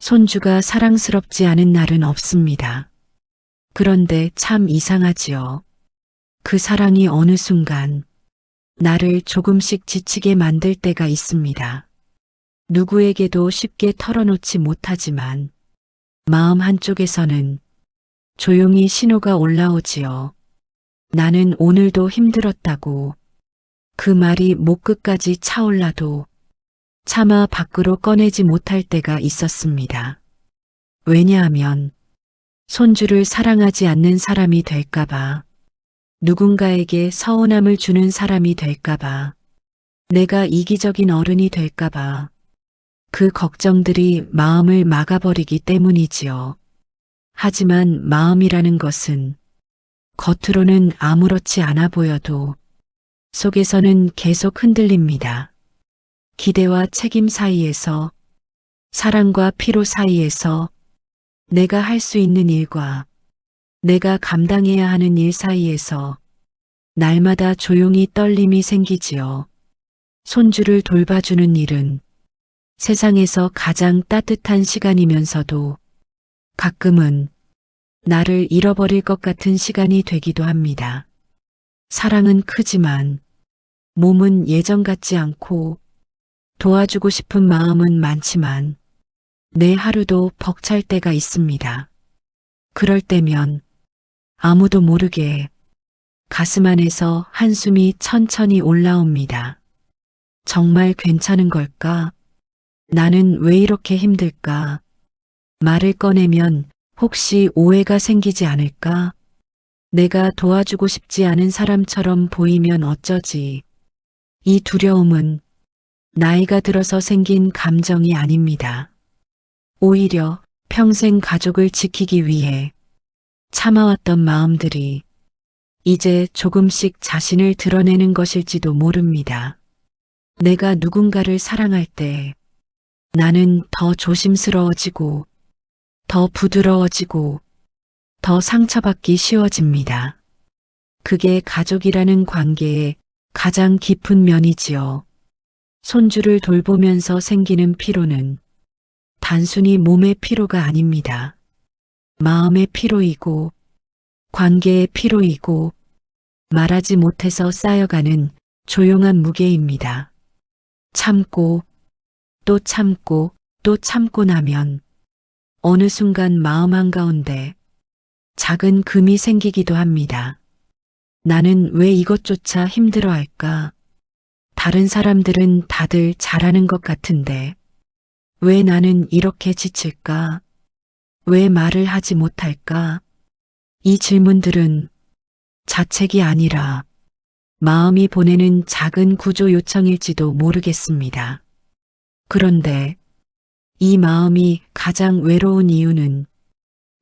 손주가 사랑스럽지 않은 날은 없습니다. 그런데 참 이상하지요. 그 사랑이 어느 순간 나를 조금씩 지치게 만들 때가 있습니다. 누구에게도 쉽게 털어놓지 못하지만 마음 한쪽에서는 조용히 신호가 올라오지요. 나는 오늘도 힘들었다고. 그 말이 목 끝까지 차올라도 차마 밖으로 꺼내지 못할 때가 있었습니다. 왜냐하면 손주를 사랑하지 않는 사람이 될까봐, 누군가에게 서운함을 주는 사람이 될까봐, 내가 이기적인 어른이 될까봐, 그 걱정들이 마음을 막아버리기 때문이지요. 하지만 마음이라는 것은 겉으로는 아무렇지 않아 보여도 속에서는 계속 흔들립니다. 기대와 책임 사이에서, 사랑과 피로 사이에서, 내가 할 수 있는 일과 내가 감당해야 하는 일 사이에서 날마다 조용히 떨림이 생기지요. 손주를 돌봐주는 일은 세상에서 가장 따뜻한 시간이면서도 가끔은 나를 잃어버릴 것 같은 시간이 되기도 합니다. 사랑은 크지만 몸은 예전 같지 않고, 도와주고 싶은 마음은 많지만 내 하루도 벅찰 때가 있습니다. 그럴 때면 아무도 모르게 가슴 안에서 한숨이 천천히 올라옵니다. 정말 괜찮은 걸까? 나는 왜 이렇게 힘들까? 말을 꺼내면 혹시 오해가 생기지 않을까? 내가 도와주고 싶지 않은 사람처럼 보이면 어쩌지? 이 두려움은 나이가 들어서 생긴 감정이 아닙니다. 오히려 평생 가족을 지키기 위해 참아왔던 마음들이 이제 조금씩 자신을 드러내는 것일지도 모릅니다. 내가 누군가를 사랑할 때 나는 더 조심스러워지고, 더 부드러워지고, 더 상처받기 쉬워집니다. 그게 가족이라는 관계의 가장 깊은 면이지요. 손주를 돌보면서 생기는 피로는 단순히 몸의 피로가 아닙니다. 마음의 피로이고, 관계의 피로이고, 말하지 못해서 쌓여가는 조용한 무게입니다. 참고, 또 참고, 또 참고 나면 어느 순간 마음 한가운데 작은 금이 생기기도 합니다. 나는 왜 이것조차 힘들어할까? 다른 사람들은 다들 잘하는 것 같은데 왜 나는 이렇게 지칠까? 왜 말을 하지 못할까? 이 질문들은 자책이 아니라 마음이 보내는 작은 구조 요청일지도 모르겠습니다. 그런데 이 마음이 가장 외로운 이유는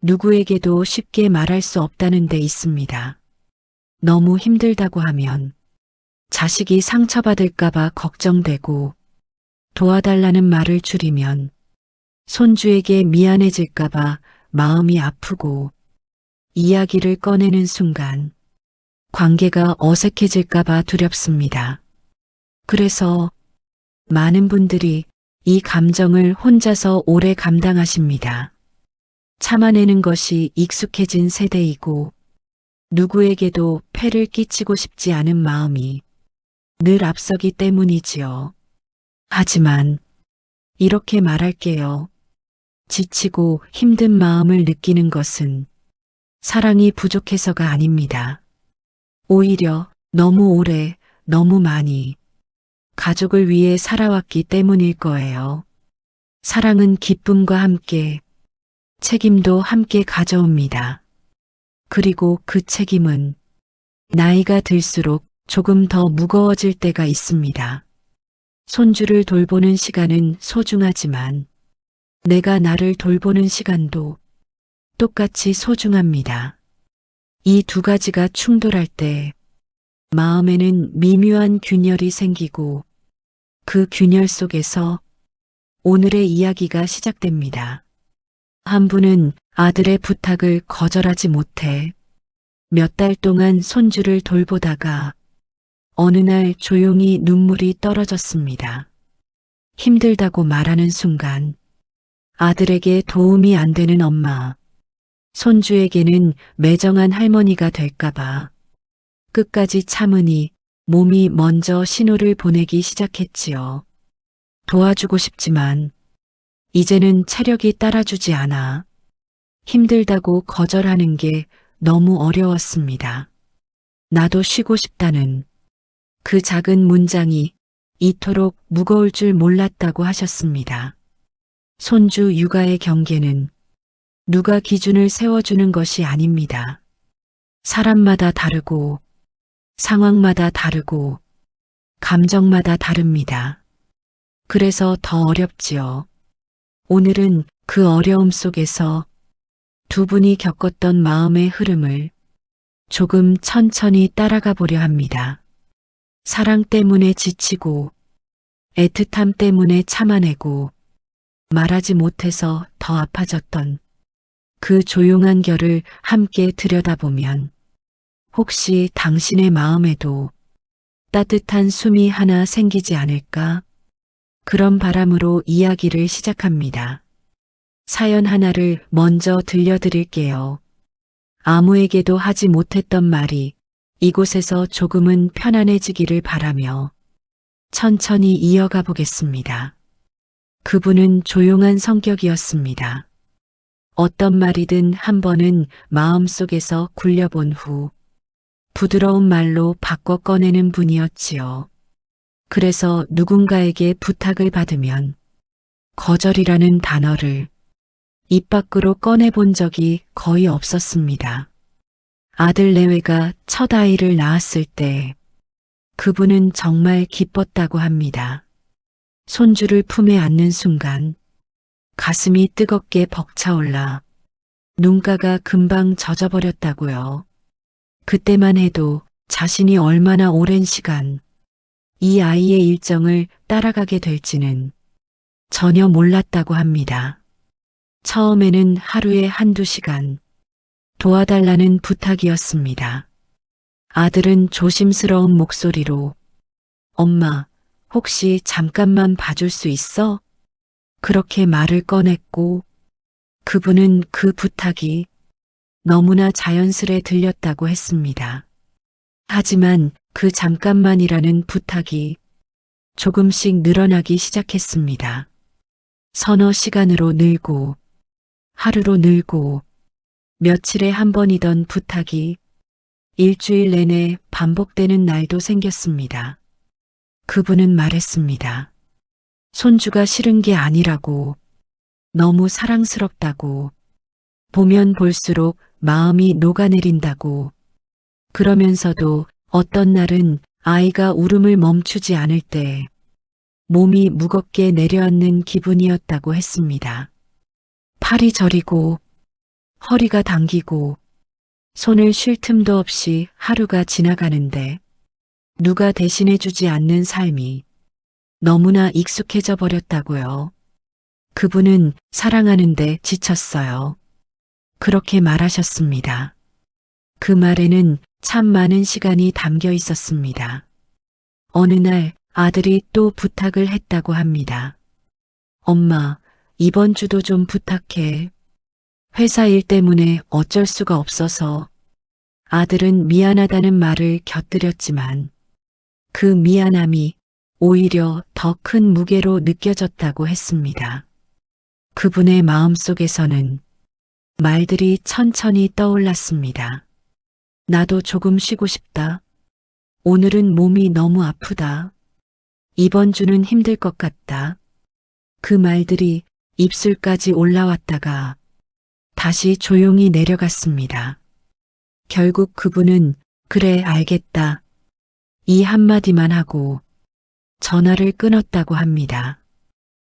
누구에게도 쉽게 말할 수 없다는 데 있습니다. 너무 힘들다고 하면 자식이 상처받을까봐 걱정되고, 도와달라는 말을 줄이면 손주에게 미안해질까봐 마음이 아프고, 이야기를 꺼내는 순간 관계가 어색해질까봐 두렵습니다. 그래서 많은 분들이 이 감정을 혼자서 오래 감당하십니다. 참아내는 것이 익숙해진 세대이고, 누구에게도 폐를 끼치고 싶지 않은 마음이 늘 앞서기 때문이지요. 하지만 이렇게 말할게요. 지치고 힘든 마음을 느끼는 것은 사랑이 부족해서가 아닙니다. 오히려 너무 오래, 너무 많이 가족을 위해 살아왔기 때문일 거예요. 사랑은 기쁨과 함께 책임도 함께 가져옵니다. 그리고 그 책임은 나이가 들수록 조금 더 무거워질 때가 있습니다. 손주를 돌보는 시간은 소중하지만 내가 나를 돌보는 시간도 똑같이 소중합니다. 이 두 가지가 충돌할 때 마음에는 미묘한 균열이 생기고, 그 균열 속에서 오늘의 이야기가 시작됩니다. 한 분은 아들의 부탁을 거절하지 못해 몇 달 동안 손주를 돌보다가 어느 날 조용히 눈물이 떨어졌습니다. 힘들다고 말하는 순간 아들에게 도움이 안 되는 엄마, 손주에게는 매정한 할머니가 될까봐 끝까지 참으니 몸이 먼저 신호를 보내기 시작했지요. 도와주고 싶지만 이제는 체력이 따라주지 않아 힘들다고 거절하는 게 너무 어려웠습니다. 나도 쉬고 싶다는 그 작은 문장이 이토록 무거울 줄 몰랐다고 하셨습니다. 손주 육아의 경계는 누가 기준을 세워주는 것이 아닙니다. 사람마다 다르고 상황마다 다르고 감정마다 다릅니다. 그래서 더 어렵지요. 오늘은 그 어려움 속에서 두 분이 겪었던 마음의 흐름을 조금 천천히 따라가 보려 합니다. 사랑 때문에 지치고 애틋함 때문에 참아내고 말하지 못해서 더 아파졌던 그 조용한 결을 함께 들여다보면 혹시 당신의 마음에도 따뜻한 숨이 하나 생기지 않을까? 그런 바람으로 이야기를 시작합니다. 사연 하나를 먼저 들려드릴게요. 아무에게도 하지 못했던 말이 이곳에서 조금은 편안해지기를 바라며 천천히 이어가 보겠습니다. 그분은 조용한 성격이었습니다. 어떤 말이든 한 번은 마음속에서 굴려본 후 부드러운 말로 바꿔 꺼내는 분이었지요. 그래서 누군가에게 부탁을 받으면 거절이라는 단어를 입 밖으로 꺼내본 적이 거의 없었습니다. 아들 내외가 첫 아이를 낳았을 때 그분은 정말 기뻤다고 합니다. 손주를 품에 안는 순간 가슴이 뜨겁게 벅차올라 눈가가 금방 젖어버렸다고요. 그때만 해도 자신이 얼마나 오랜 시간 이 아이의 일정을 따라가게 될지는 전혀 몰랐다고 합니다. 처음에는 하루에 한두 시간 도와달라는 부탁이었습니다. 아들은 조심스러운 목소리로 엄마, 혹시 잠깐만 봐줄 수 있어? 그렇게 말을 꺼냈고 그분은 그 부탁이 너무나 자연스레 들렸다고 했습니다. 하지만 그 잠깐만이라는 부탁이 조금씩 늘어나기 시작했습니다. 서너 시간으로 늘고 하루로 늘고 며칠에 한 번이던 부탁이 일주일 내내 반복되는 날도 생겼습니다. 그분은 말했습니다. 손주가 싫은 게 아니라고, 너무 사랑스럽다고, 보면 볼수록 마음이 녹아내린다고, 그러면서도 어떤 날은 아이가 울음을 멈추지 않을 때 몸이 무겁게 내려앉는 기분이었다고 했습니다. 팔이 저리고 허리가 당기고 손을 쉴 틈도 없이 하루가 지나가는데 누가 대신해주지 않는 삶이 너무나 익숙해져 버렸다고요. 그분은 사랑하는데 지쳤어요. 그렇게 말하셨습니다. 그 말에는 참 많은 시간이 담겨 있었습니다. 어느 날 아들이 또 부탁을 했다고 합니다. 엄마, 이번 주도 좀 부탁해. 회사 일 때문에 어쩔 수가 없어서. 아들은 미안하다는 말을 곁들였지만 그 미안함이 오히려 더 큰 무게로 느껴졌다고 했습니다. 그분의 마음속에서는 말들이 천천히 떠올랐습니다. 나도 조금 쉬고 싶다. 오늘은 몸이 너무 아프다. 이번 주는 힘들 것 같다. 그 말들이 입술까지 올라왔다가 다시 조용히 내려갔습니다. 결국 그분은 그래 알겠다. 이 한마디만 하고 전화를 끊었다고 합니다.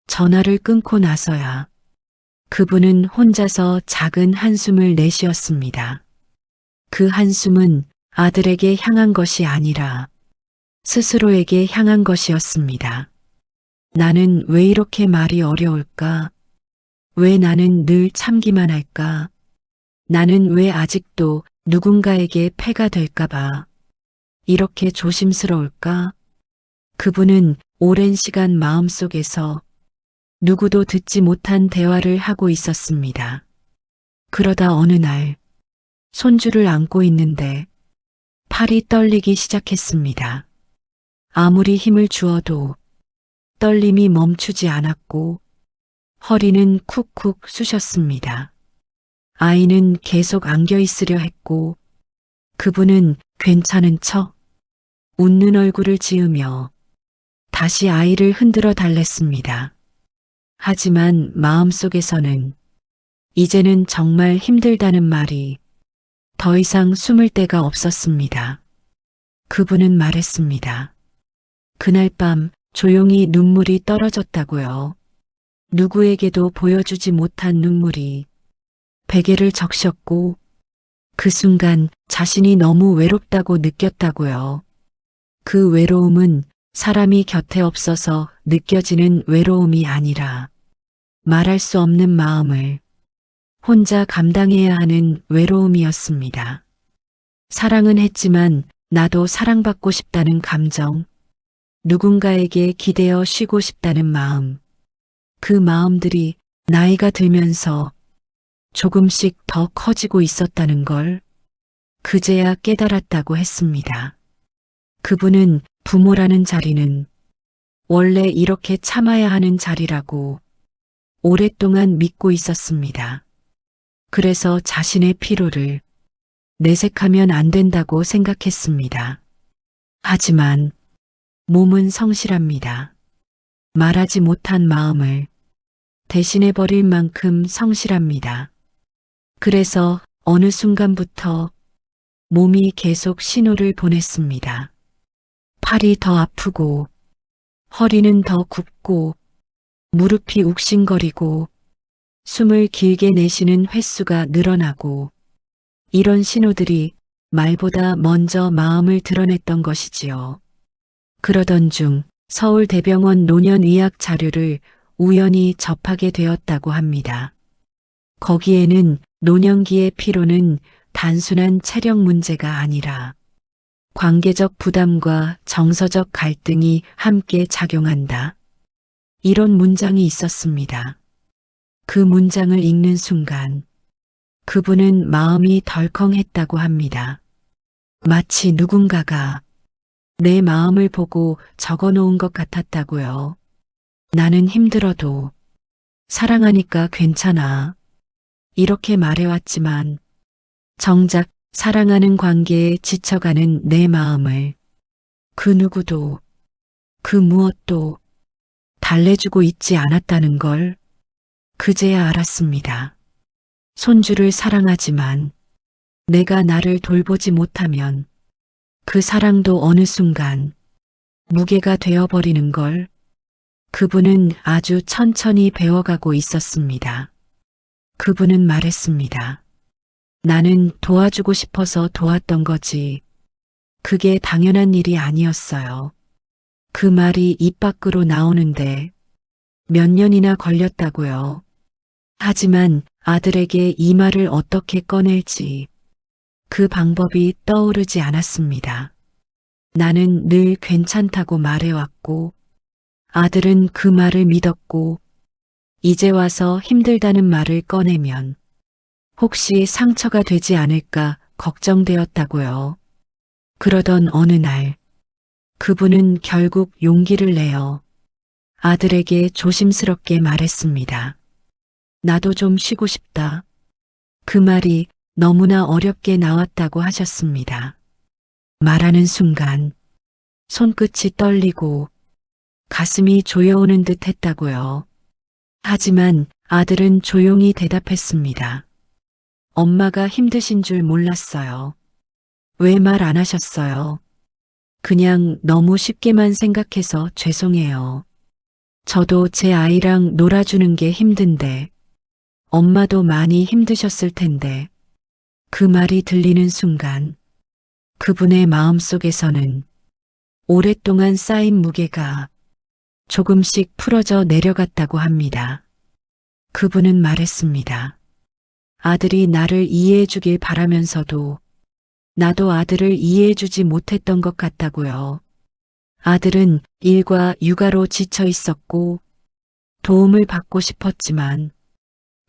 전화를 끊고 나서야 그분은 혼자서 작은 한숨을 내쉬었습니다. 그 한숨은 아들에게 향한 것이 아니라 스스로에게 향한 것이었습니다. 나는 왜 이렇게 말이 어려울까? 왜 나는 늘 참기만 할까? 나는 왜 아직도 누군가에게 폐가 될까봐 이렇게 조심스러울까? 그분은 오랜 시간 마음속에서 누구도 듣지 못한 대화를 하고 있었습니다. 그러다 어느 날 손주를 안고 있는데 팔이 떨리기 시작했습니다. 아무리 힘을 주어도 떨림이 멈추지 않았고 허리는 쿡쿡 쑤셨습니다. 아이는 계속 안겨 있으려 했고 그분은 괜찮은 척 웃는 얼굴을 지으며 다시 아이를 흔들어 달랬습니다. 하지만 마음속에서는 이제는 정말 힘들다는 말이 더 이상 숨을 데가 없었습니다. 그분은 말했습니다. 그날 밤 조용히 눈물이 떨어졌다고요. 누구에게도 보여주지 못한 눈물이 베개를 적셨고 그 순간 자신이 너무 외롭다고 느꼈다고요. 그 외로움은 사람이 곁에 없어서 느껴지는 외로움이 아니라 말할 수 없는 마음을 혼자 감당해야 하는 외로움이었습니다. 사랑은 했지만 나도 사랑받고 싶다는 감정, 누군가에게 기대어 쉬고 싶다는 마음, 그 마음들이 나이가 들면서 조금씩 더 커지고 있었다는 걸 그제야 깨달았다고 했습니다. 그분은 부모라는 자리는 원래 이렇게 참아야 하는 자리라고 오랫동안 믿고 있었습니다. 그래서 자신의 피로를 내색하면 안 된다고 생각했습니다. 하지만 몸은 성실합니다. 말하지 못한 마음을 대신해 버릴 만큼 성실합니다. 그래서 어느 순간부터 몸이 계속 신호를 보냈습니다. 팔이 더 아프고 허리는 더 굽고 무릎이 욱신거리고 숨을 길게 내쉬는 횟수가 늘어나고 이런 신호들이 말보다 먼저 마음을 드러냈던 것이지요. 그러던 중 서울대병원 노년의학 자료를 우연히 접하게 되었다고 합니다. 거기에는 노년기의 피로는 단순한 체력 문제가 아니라 관계적 부담과 정서적 갈등이 함께 작용한다. 이런 문장이 있었습니다. 그 문장을 읽는 순간 그분은 마음이 덜컹했다고 합니다. 마치 누군가가 내 마음을 보고 적어 놓은 것 같았다고요. 나는 힘들어도 사랑하니까 괜찮아. 이렇게 말해왔지만 정작 사랑하는 관계에 지쳐가는 내 마음을 그 누구도 그 무엇도 달래주고 있지 않았다는 걸 그제야 알았습니다. 손주를 사랑하지만 내가 나를 돌보지 못하면 그 사랑도 어느 순간 무게가 되어버리는 걸 그분은 아주 천천히 배워가고 있었습니다. 그분은 말했습니다. 나는 도와주고 싶어서 도왔던 거지. 그게 당연한 일이 아니었어요. 그 말이 입 밖으로 나오는데 몇 년이나 걸렸다고요. 하지만 아들에게 이 말을 어떻게 꺼낼지 그 방법이 떠오르지 않았습니다. 나는 늘 괜찮다고 말해왔고 아들은 그 말을 믿었고 이제 와서 힘들다는 말을 꺼내면 혹시 상처가 되지 않을까 걱정되었다고요. 그러던 어느 날 그분은 결국 용기를 내어 아들에게 조심스럽게 말했습니다. 나도 좀 쉬고 싶다. 그 말이 너무나 어렵게 나왔다고 하셨습니다. 말하는 순간 손끝이 떨리고 가슴이 조여오는 듯 했다고요. 하지만 아들은 조용히 대답했습니다. 엄마가 힘드신 줄 몰랐어요. 왜 말 안 하셨어요? 그냥 너무 쉽게만 생각해서 죄송해요. 저도 제 아이랑 놀아주는 게 힘든데 엄마도 많이 힘드셨을 텐데 그 말이 들리는 순간 그분의 마음속에서는 오랫동안 쌓인 무게가 조금씩 풀어져 내려갔다고 합니다. 그분은 말했습니다. 아들이 나를 이해해 주길 바라면서도 나도 아들을 이해해 주지 못했던 것 같다고요. 아들은 일과 육아로 지쳐 있었고 도움을 받고 싶었지만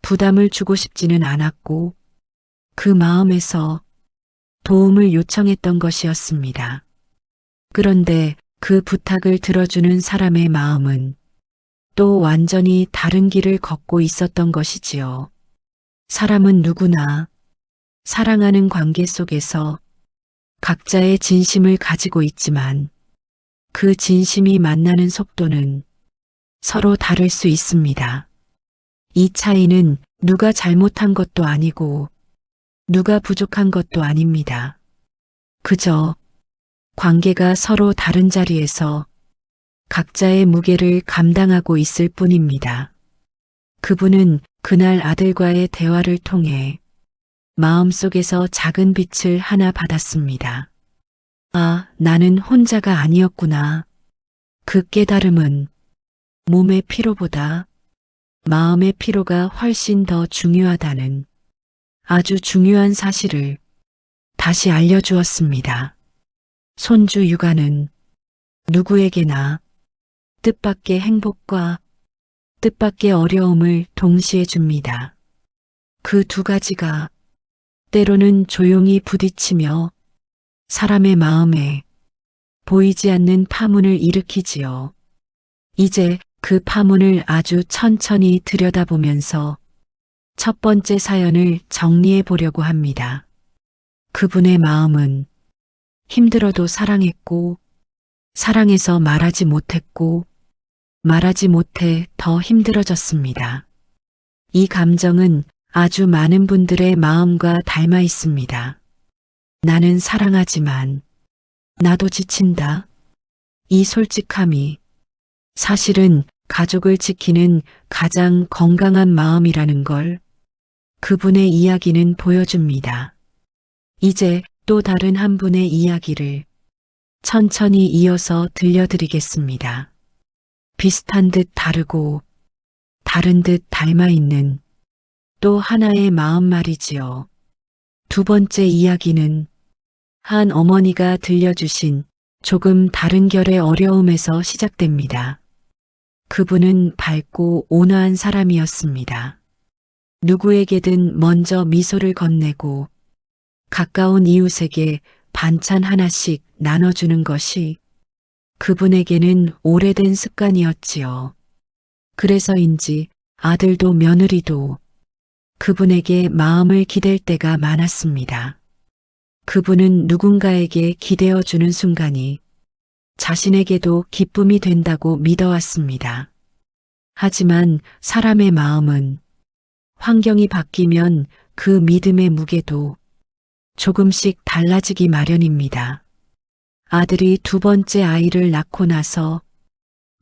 부담을 주고 싶지는 않았고 그 마음에서 도움을 요청했던 것이었습니다. 그런데 그 부탁을 들어주는 사람의 마음은 또 완전히 다른 길을 걷고 있었던 것이지요. 사람은 누구나 사랑하는 관계 속에서 각자의 진심을 가지고 있지만 그 진심이 만나는 속도는 서로 다를 수 있습니다. 이 차이는 누가 잘못한 것도 아니고 누가 부족한 것도 아닙니다. 그저 관계가 서로 다른 자리에서 각자의 무게를 감당하고 있을 뿐입니다. 그분은 그날 아들과의 대화를 통해 마음속에서 작은 빛을 하나 받았습니다. 아, 나는 혼자가 아니었구나. 그 깨달음은 몸의 피로보다 마음의 피로가 훨씬 더 중요하다는 아주 중요한 사실을 다시 알려주었습니다. 손주 육아는 누구에게나 뜻밖의 행복과 뜻밖의 어려움을 동시에 줍니다. 그 두 가지가 때로는 조용히 부딪히며 사람의 마음에 보이지 않는 파문을 일으키지요. 이제 그 파문을 아주 천천히 들여다보면서 첫 번째 사연을 정리해 보려고 합니다. 그분의 마음은 힘들어도 사랑했고, 사랑해서 말하지 못했고, 말하지 못해 더 힘들어졌습니다. 이 감정은 아주 많은 분들의 마음과 닮아 있습니다. 나는 사랑하지만 나도 지친다. 이 솔직함이 사실은 가족을 지키는 가장 건강한 마음이라는 걸 그분의 이야기는 보여줍니다. 이제 또 다른 한 분의 이야기를 천천히 이어서 들려드리겠습니다. 비슷한 듯 다르고 다른 듯 닮아 있는 또 하나의 마음 말이지요. 두 번째 이야기는 한 어머니가 들려주신 조금 다른 결의 어려움에서 시작됩니다. 그분은 밝고 온화한 사람이었습니다. 누구에게든 먼저 미소를 건네고 가까운 이웃에게 반찬 하나씩 나눠주는 것이 그분에게는 오래된 습관이었지요. 그래서인지 아들도 며느리도 그분에게 마음을 기댈 때가 많았습니다. 그분은 누군가에게 기대어주는 순간이 자신에게도 기쁨이 된다고 믿어왔습니다. 하지만 사람의 마음은 환경이 바뀌면 그 믿음의 무게도 조금씩 달라지기 마련입니다. 아들이 두 번째 아이를 낳고 나서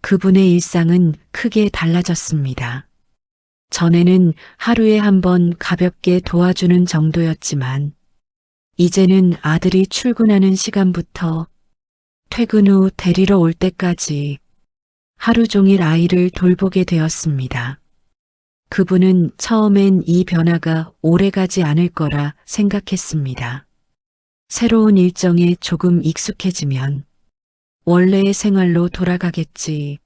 그분의 일상은 크게 달라졌습니다. 전에는 하루에 한 번 가볍게 도와주는 정도였지만 이제는 아들이 출근하는 시간부터 퇴근 후 데리러 올 때까지 하루 종일 아이를 돌보게 되었습니다. 그분은 처음엔 이 변화가 오래가지 않을 거라 생각했습니다. 새로운 일정에 조금 익숙해지면 원래의 생활로 돌아가겠지.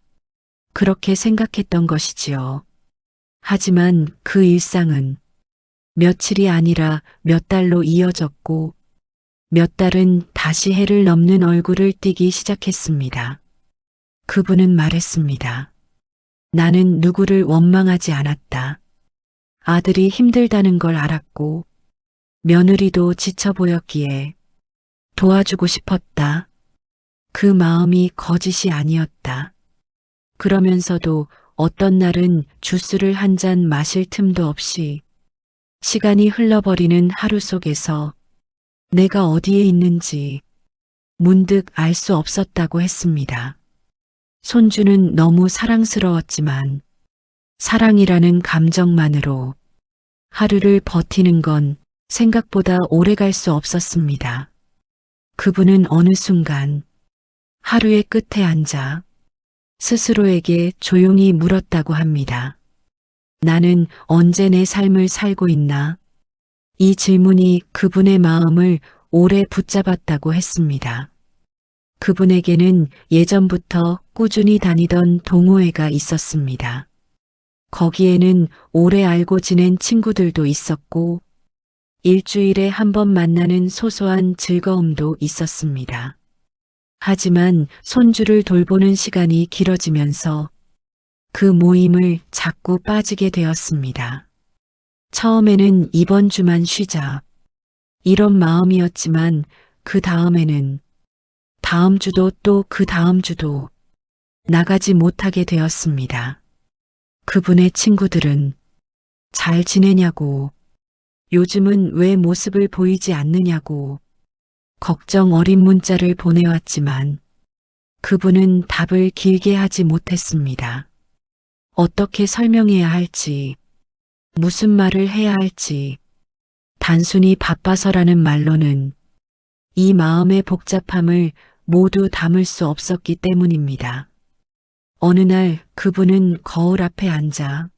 그렇게 생각했던 것이지요. 하지만 그 일상은 며칠이 아니라 몇 달로 이어졌고 몇 달은 다시 해를 넘는 얼굴을 띠기 시작했습니다. 그분은 말했습니다. 나는 누구를 원망하지 않았다. 아들이 힘들다는 걸 알았고 며느리도 지쳐 보였기에 도와주고 싶었다. 그 마음이 거짓이 아니었다. 그러면서도 어떤 날은 주스를 한 잔 마실 틈도 없이 시간이 흘러버리는 하루 속에서 내가 어디에 있는지 문득 알 수 없었다고 했습니다. 손주는 너무 사랑스러웠지만 사랑이라는 감정만으로 하루를 버티는 건 생각보다 오래 갈 수 없었습니다. 그분은 어느 순간 하루의 끝에 앉아 스스로에게 조용히 물었다고 합니다. 나는 언제 내 삶을 살고 있나? 이 질문이 그분의 마음을 오래 붙잡았다고 했습니다. 그분에게는 예전부터 꾸준히 다니던 동호회가 있었습니다. 거기에는 오래 알고 지낸 친구들도 있었고, 일주일에 한 번 만나는 소소한 즐거움도 있었습니다. 하지만 손주를 돌보는 시간이 길어지면서 그 모임을 자꾸 빠지게 되었습니다. 처음에는 이번 주만 쉬자, 이런 마음이었지만 그 다음에는 다음 주도 또 그 다음 주도 나가지 못하게 되었습니다. 그분의 친구들은 잘 지내냐고, 요즘은 왜 모습을 보이지 않느냐고 걱정 어린 문자를 보내왔지만 그분은 답을 길게 하지 못했습니다. 어떻게 설명해야 할지, 무슨 말을 해야 할지, 단순히 바빠서라는 말로는 이 마음의 복잡함을 모두 담을 수 없었기 때문입니다. 어느 날 그분은 거울 앞에 앉아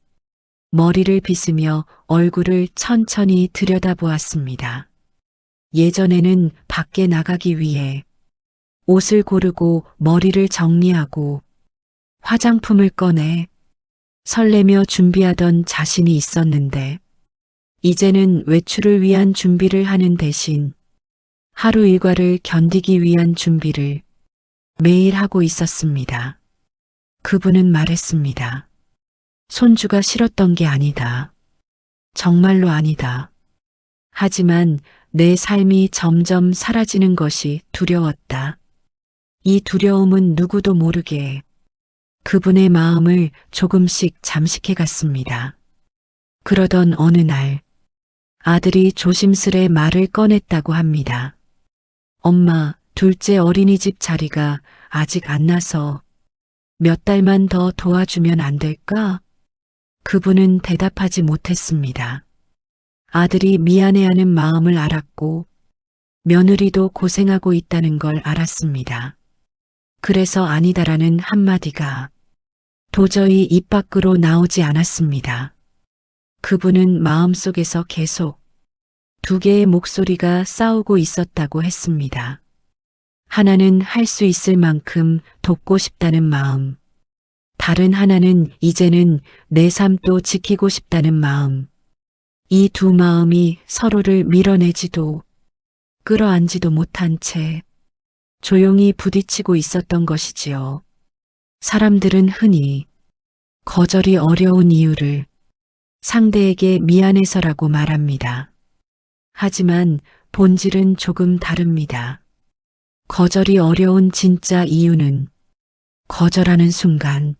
머리를 빗으며 얼굴을 천천히 들여다보았습니다. 예전에는 밖에 나가기 위해 옷을 고르고 머리를 정리하고 화장품을 꺼내 설레며 준비하던 자신이 있었는데, 이제는 외출을 위한 준비를 하는 대신 하루 일과를 견디기 위한 준비를 매일 하고 있었습니다. 그분은 말했습니다. 손주가 싫었던 게 아니다. 정말로 아니다. 하지만 내 삶이 점점 사라지는 것이 두려웠다. 이 두려움은 누구도 모르게 그분의 마음을 조금씩 잠식해 갔습니다. 그러던 어느 날 아들이 조심스레 말을 꺼냈다고 합니다. 엄마, 둘째 어린이집 자리가 아직 안 나서 몇 달만 더 도와주면 안 될까? 그분은 대답하지 못했습니다. 아들이 미안해하는 마음을 알았고 며느리도 고생하고 있다는 걸 알았습니다. 그래서 아니다라는 한마디가 도저히 입 밖으로 나오지 않았습니다. 그분은 마음속에서 계속 두 개의 목소리가 싸우고 있었다고 했습니다. 하나는 할 수 있을 만큼 돕고 싶다는 마음, 다른 하나는 이제는 내 삶도 지키고 싶다는 마음. 이 두 마음이 서로를 밀어내지도 끌어안지도 못한 채 조용히 부딪히고 있었던 것이지요. 사람들은 흔히 거절이 어려운 이유를 상대에게 미안해서라고 말합니다. 하지만 본질은 조금 다릅니다. 거절이 어려운 진짜 이유는 거절하는 순간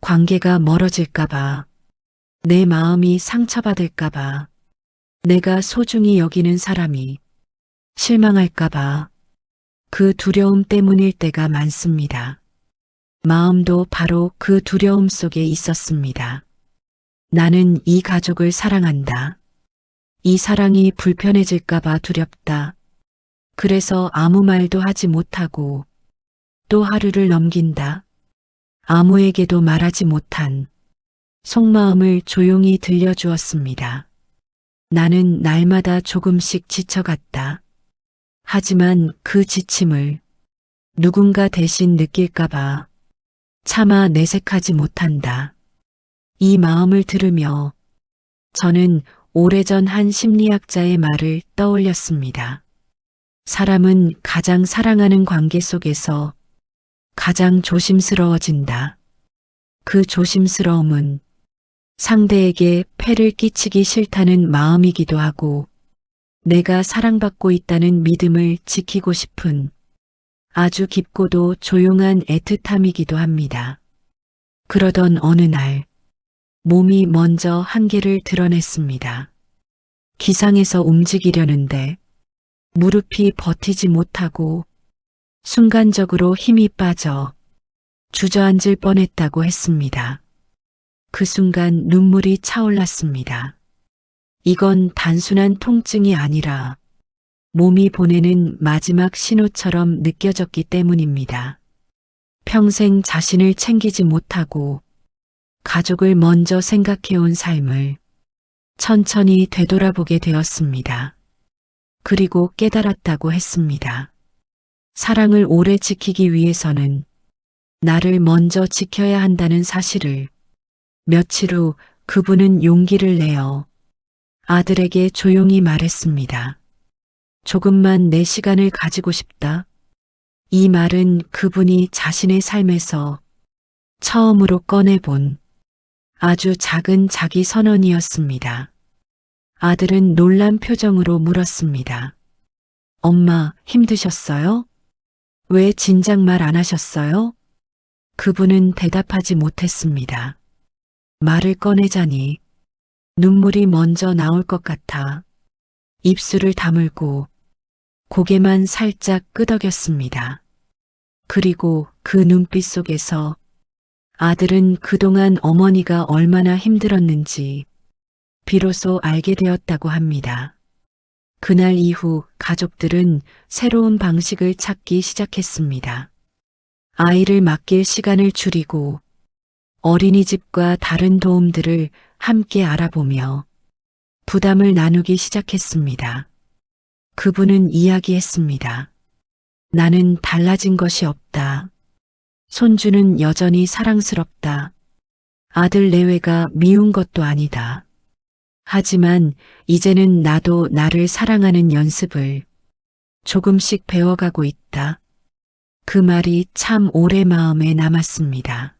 관계가 멀어질까봐, 내 마음이 상처받을까봐, 내가 소중히 여기는 사람이 실망할까봐, 그 두려움 때문일 때가 많습니다. 마음도 바로 그 두려움 속에 있었습니다. 나는 이 가족을 사랑한다. 이 사랑이 불편해질까봐 두렵다. 그래서 아무 말도 하지 못하고 또 하루를 넘긴다. 아무에게도 말하지 못한 속마음을 조용히 들려주었습니다. 나는 날마다 조금씩 지쳐갔다. 하지만 그 지침을 누군가 대신 느낄까봐 차마 내색하지 못한다. 이 마음을 들으며 저는 오래전 한 심리학자의 말을 떠올렸습니다. 사람은 가장 사랑하는 관계 속에서 가장 조심스러워진다. 그 조심스러움은 상대에게 폐를 끼치기 싫다는 마음이기도 하고, 내가 사랑받고 있다는 믿음을 지키고 싶은 아주 깊고도 조용한 애틋함이기도 합니다. 그러던 어느 날 몸이 먼저 한계를 드러냈습니다. 기상해서 움직이려는데 무릎이 버티지 못하고 순간적으로 힘이 빠져 주저앉을 뻔했다고 했습니다. 그 순간 눈물이 차올랐습니다. 이건 단순한 통증이 아니라 몸이 보내는 마지막 신호처럼 느껴졌기 때문입니다. 평생 자신을 챙기지 못하고 가족을 먼저 생각해온 삶을 천천히 되돌아보게 되었습니다. 그리고 깨달았다고 했습니다. 사랑을 오래 지키기 위해서는 나를 먼저 지켜야 한다는 사실을 며칠 후 그분은 용기를 내어 아들에게 조용히 말했습니다. 조금만 내 시간을 가지고 싶다. 이 말은 그분이 자신의 삶에서 처음으로 꺼내본 아주 작은 자기 선언이었습니다. 아들은 놀란 표정으로 물었습니다. 엄마, 힘드셨어요? 왜 진작 말 안 하셨어요? 그분은 대답하지 못했습니다. 말을 꺼내자니 눈물이 먼저 나올 것 같아 입술을 다물고 고개만 살짝 끄덕였습니다. 그리고 그 눈빛 속에서 아들은 그동안 어머니가 얼마나 힘들었는지 비로소 알게 되었다고 합니다. 그날 이후 가족들은 새로운 방식을 찾기 시작했습니다. 아이를 맡길 시간을 줄이고 어린이집과 다른 도움들을 함께 알아보며 부담을 나누기 시작했습니다. 그분은 이야기했습니다. 나는 달라진 것이 없다. 손주는 여전히 사랑스럽다. 아들 내외가 미운 것도 아니다. 하지만 이제는 나도 나를 사랑하는 연습을 조금씩 배워가고 있다. 그 말이 참 오래 마음에 남았습니다.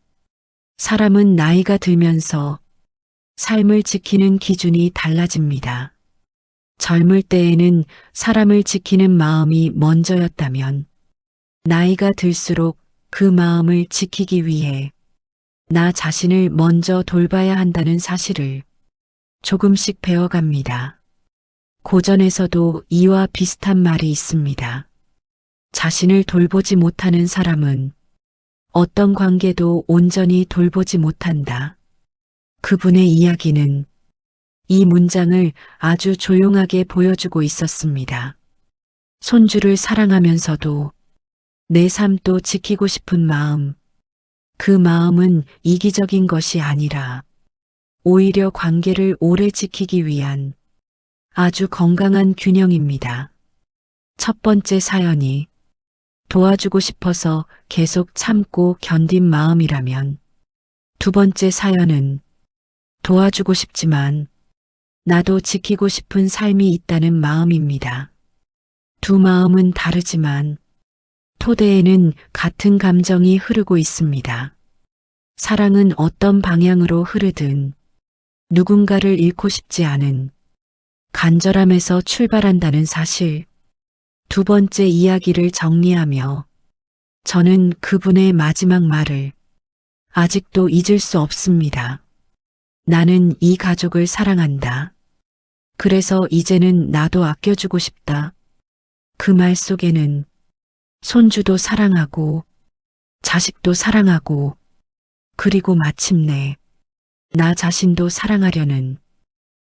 사람은 나이가 들면서 삶을 지키는 기준이 달라집니다. 젊을 때에는 사람을 지키는 마음이 먼저였다면 나이가 들수록 그 마음을 지키기 위해 나 자신을 먼저 돌봐야 한다는 사실을 조금씩 배워갑니다. 고전에서도 이와 비슷한 말이 있습니다. 자신을 돌보지 못하는 사람은 어떤 관계도 온전히 돌보지 못한다. 그분의 이야기는 이 문장을 아주 조용하게 보여주고 있었습니다. 손주를 사랑하면서도 내 삶도 지키고 싶은 마음, 그 마음은 이기적인 것이 아니라 오히려 관계를 오래 지키기 위한 아주 건강한 균형입니다. 첫 번째 사연이 도와주고 싶어서 계속 참고 견딘 마음이라면 두 번째 사연은 도와주고 싶지만 나도 지키고 싶은 삶이 있다는 마음입니다. 두 마음은 다르지만 토대에는 같은 감정이 흐르고 있습니다. 사랑은 어떤 방향으로 흐르든 누군가를 잃고 싶지 않은 간절함에서 출발한다는 사실. 두 번째 이야기를 정리하며 저는 그분의 마지막 말을 아직도 잊을 수 없습니다. 나는 이 가족을 사랑한다. 그래서 이제는 나도 아껴주고 싶다. 그 말 속에는 손주도 사랑하고 자식도 사랑하고 그리고 마침내 나 자신도 사랑하려는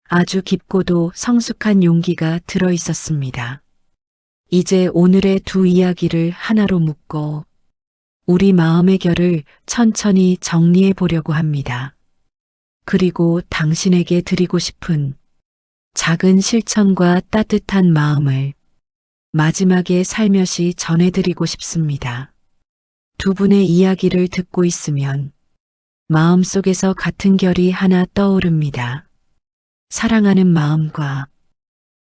아주 깊고도 성숙한 용기가 들어 있었습니다. 이제 오늘의 두 이야기를 하나로 묶어 우리 마음의 결을 천천히 정리해 보려고 합니다. 그리고 당신에게 드리고 싶은 작은 실천과 따뜻한 마음을 마지막에 살며시 전해드리고 싶습니다. 두 분의 이야기를 듣고 있으면 마음속에서 같은 결이 하나 떠오릅니다. 사랑하는 마음과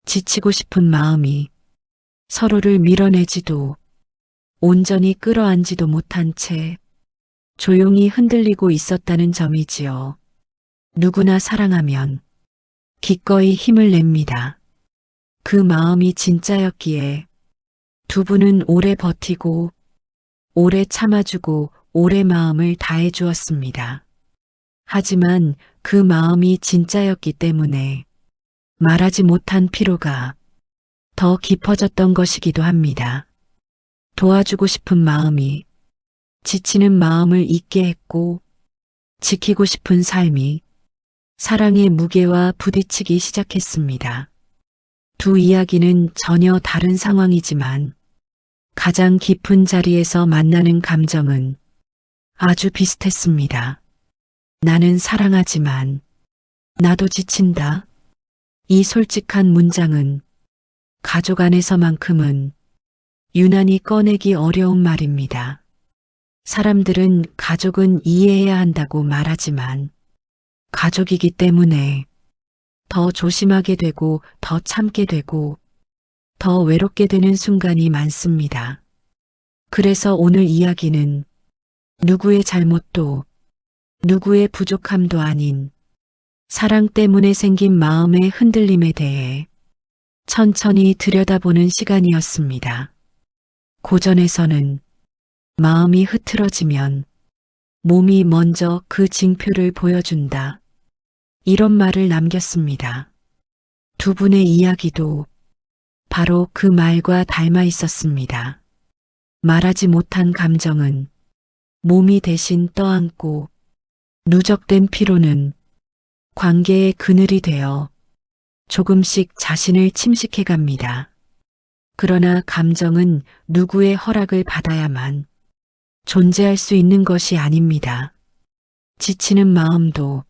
지치고 싶은 마음이 서로를 밀어내지도 온전히 끌어안지도 못한 채 조용히 흔들리고 있었다는 점이지요. 누구나 사랑하면 기꺼이 힘을 냅니다. 그 마음이 진짜였기에 두 분은 오래 버티고 오래 참아주고 오래 마음을 다해 주었습니다. 하지만 그 마음이 진짜였기 때문에 말하지 못한 피로가 더 깊어졌던 것이기도 합니다. 도와주고 싶은 마음이 지치는 마음을 잊게 했고 지키고 싶은 삶이 사랑의 무게와 부딪히기 시작했습니다. 두 이야기는 전혀 다른 상황이지만 가장 깊은 자리에서 만나는 감정은 아주 비슷했습니다. 나는 사랑하지만 나도 지친다. 이 솔직한 문장은 가족 안에서만큼은 유난히 꺼내기 어려운 말입니다. 사람들은 가족은 이해해야 한다고 말하지만 가족이기 때문에 더 조심하게 되고 더 참게 되고 더 외롭게 되는 순간이 많습니다. 그래서 오늘 이야기는 누구의 잘못도 누구의 부족함도 아닌 사랑 때문에 생긴 마음의 흔들림에 대해 천천히 들여다보는 시간이었습니다. 고전에서는 마음이 흐트러지면 몸이 먼저 그 징표를 보여준다. 이런 말을 남겼습니다. 두 분의 이야기도 바로 그 말과 닮아 있었습니다. 말하지 못한 감정은 몸이 대신 떠안고 누적된 피로는 관계의 그늘이 되어 조금씩 자신을 침식해 갑니다. 그러나 감정은 누구의 허락을 받아야만 존재할 수 있는 것이 아닙니다. 지치는 마음도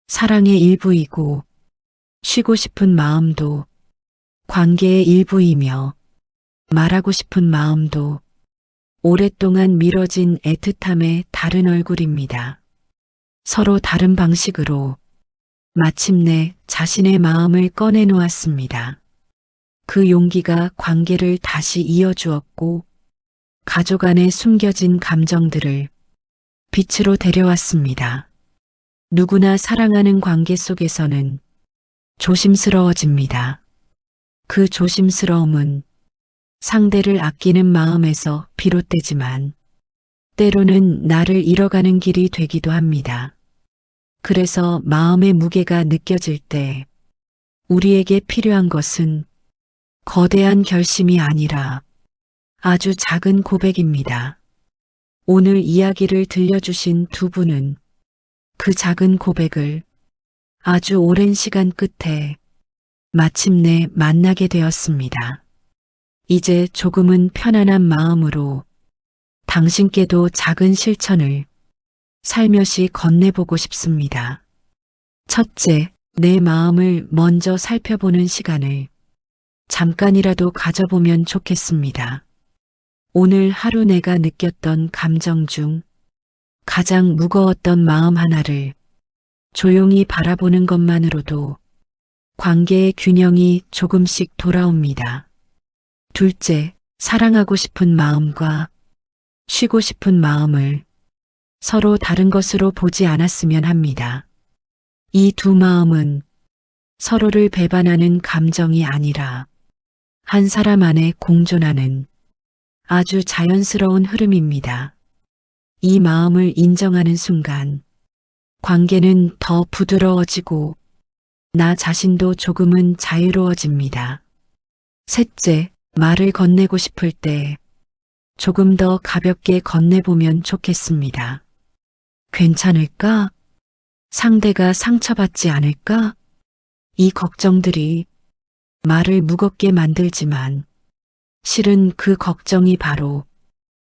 사랑의 일부이고 쉬고 싶은 마음도 관계의 일부이며 말하고 싶은 마음도 오랫동안 미뤄진 애틋함의 다른 얼굴입니다. 서로 다른 방식으로 마침내 자신의 마음을 꺼내놓았습니다. 그 용기가 관계를 다시 이어주었고 가족 안에 숨겨진 감정들을 빛으로 데려왔습니다. 누구나 사랑하는 관계 속에서는 조심스러워집니다. 그 조심스러움은 상대를 아끼는 마음에서 비롯되지만 때로는 나를 잃어가는 길이 되기도 합니다. 그래서 마음의 무게가 느껴질 때 우리에게 필요한 것은 거대한 결심이 아니라 아주 작은 고백입니다. 오늘 이야기를 들려주신 두 분은 그 작은 고백을 아주 오랜 시간 끝에 마침내 만나게 되었습니다. 이제 조금은 편안한 마음으로 당신께도 작은 실천을 살며시 건네보고 싶습니다. 첫째, 내 마음을 먼저 살펴보는 시간을 잠깐이라도 가져보면 좋겠습니다. 오늘 하루 내가 느꼈던 감정 중 가장 무거웠던 마음 하나를 조용히 바라보는 것만으로도 관계의 균형이 조금씩 돌아옵니다. 둘째, 사랑하고 싶은 마음과 쉬고 싶은 마음을 서로 다른 것으로 보지 않았으면 합니다. 이 두 마음은 서로를 배반하는 감정이 아니라 한 사람 안에 공존하는 아주 자연스러운 흐름입니다. 이 마음을 인정하는 순간 관계는 더 부드러워지고 나 자신도 조금은 자유로워집니다. 셋째, 말을 건네고 싶을 때 조금 더 가볍게 건네보면 좋겠습니다. 괜찮을까? 상대가 상처받지 않을까? 이 걱정들이 말을 무겁게 만들지만 실은 그 걱정이 바로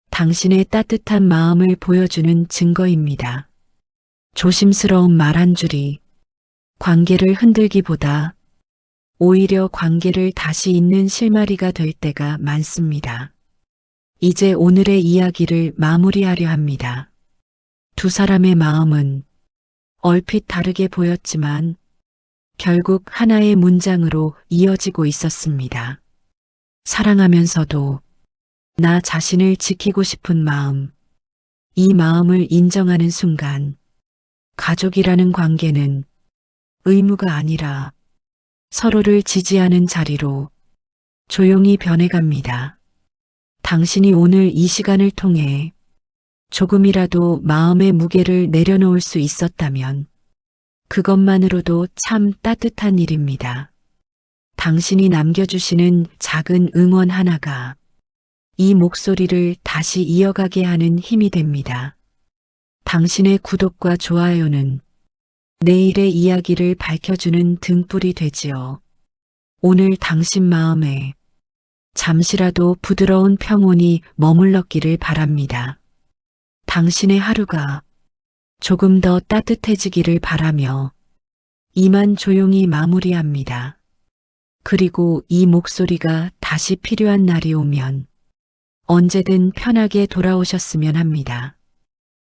당신의 따뜻한 마음을 보여주는 증거입니다. 조심스러운 말 한 줄이 관계를 흔들기보다 오히려 관계를 다시 잇는 실마리가 될 때가 많습니다. 이제 오늘의 이야기를 마무리하려 합니다. 두 사람의 마음은 얼핏 다르게 보였지만 결국 하나의 문장으로 이어지고 있었습니다. 사랑하면서도 나 자신을 지키고 싶은 마음. 이 마음을 인정하는 순간 가족이라는 관계는 의무가 아니라 서로를 지지하는 자리로 조용히 변해갑니다. 당신이 오늘 이 시간을 통해 조금이라도 마음의 무게를 내려놓을 수 있었다면 그것만으로도 참 따뜻한 일입니다. 당신이 남겨주시는 작은 응원 하나가 이 목소리를 다시 이어가게 하는 힘이 됩니다. 당신의 구독과 좋아요는 내일의 이야기를 밝혀주는 등불이 되지요. 오늘 당신 마음에 잠시라도 부드러운 평온이 머물렀기를 바랍니다. 당신의 하루가 조금 더 따뜻해지기를 바라며 이만 조용히 마무리합니다. 그리고 이 목소리가 다시 필요한 날이 오면 언제든 편하게 돌아오셨으면 합니다.